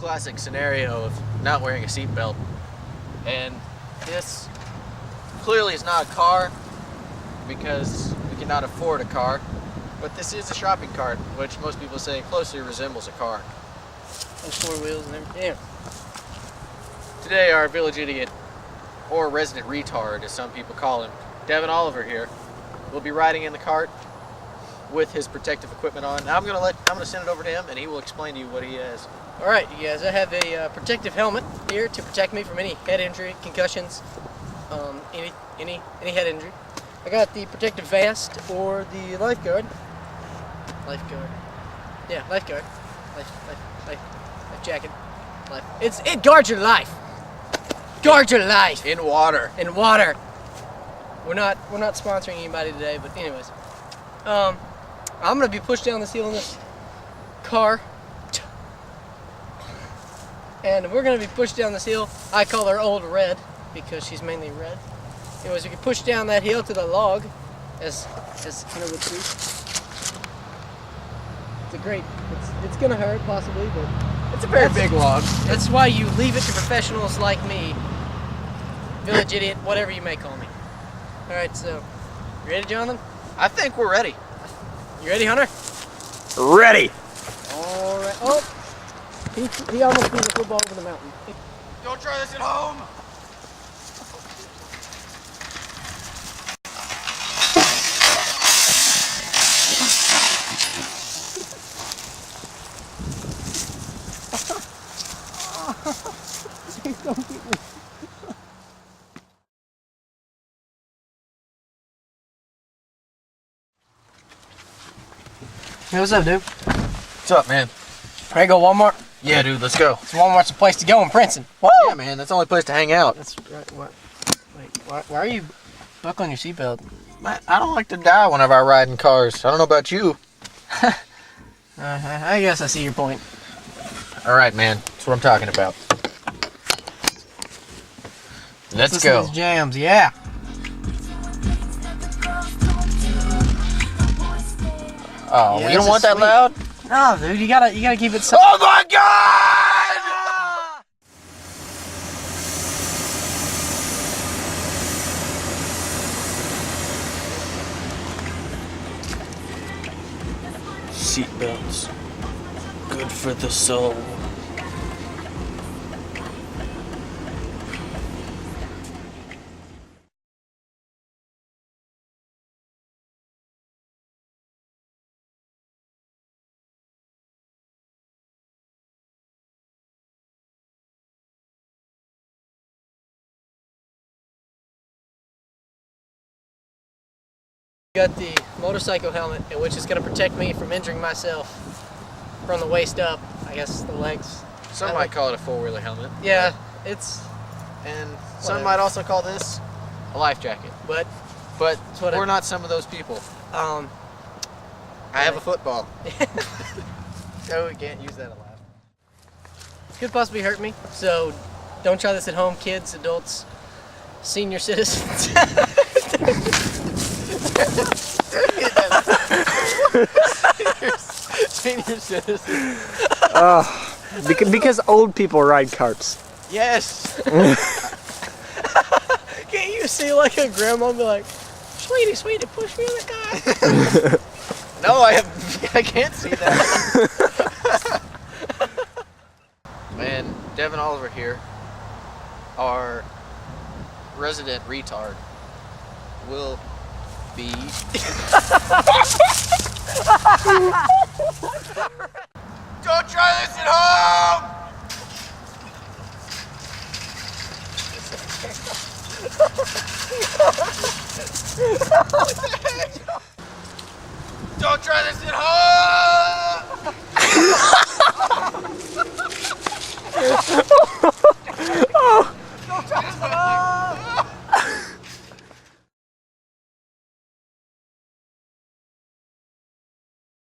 classic scenario of not wearing a seatbelt. And this clearly is not a car because we cannot afford a car, but this is a shopping cart, which most people say closely resembles a car. Those 4 wheels and everything. Yeah. Today our village idiot, or resident retard as some people call him, Devin Oliver here, will be riding in the cart with his protective equipment on. Now I'm gonna send it over to him and he will explain to you what he has. Alright, you guys, I have a protective helmet here to protect me from any head injury, concussions, any head injury. I got the protective vest or the lifeguard. Lifeguard. Yeah, lifeguard. Life jacket. It guards your life. Guards your life. In water. In water. We're not sponsoring anybody today, but anyways. I'm gonna be pushed down this hill in this car. And we're gonna be pushed down this hill. I call her Old Red because she's mainly red. Anyways, we can push down that hill to the log, as you know, would see. It's gonna hurt possibly, but It's a very big log. that's why you leave it to professionals like me, village idiot, whatever you may call me. All right, so you ready, Jonathan? I think we're ready. You ready, Hunter? Ready. All right. Oh, he almost threw the football over the mountain. Don't try this at home. Hey, what's up, dude? What's up, man? Ready to go Walmart? Yeah, dude, let's go. Walmart's the place to go in Princeton. Woo! Yeah, man, that's the only place to hang out. That's right. Why are you buckling your seatbelt? Man, I don't like to die whenever I ride in cars. I don't know about you. I guess I see your point. All right, man, that's what I'm talking about. Let's Listen to go. these jams, yeah. Oh, Yeah, you don't this want is that sweet. loud? No, dude, you gotta keep it so. Oh my God! Seatbelts, good for the soul. Got the motorcycle helmet, which is going to protect me from injuring myself from the waist up. I guess the legs. Some might call it a four-wheeler helmet. Yeah, it's. And some Whatever. might also call this a life jacket. But But whatever. we're not some of those people. um, I have a football. No, we can't use that aloud. it could possibly hurt me. So don't try this at home, kids, adults, senior citizens. Senior citizen. Because old people ride carts. Yes. Can't you see like a grandma be like, sweetie, push me in the car? No, I can't see that. Man, Devin Oliver here, our resident retard, will be. Don't try this at home! Don't try this at home!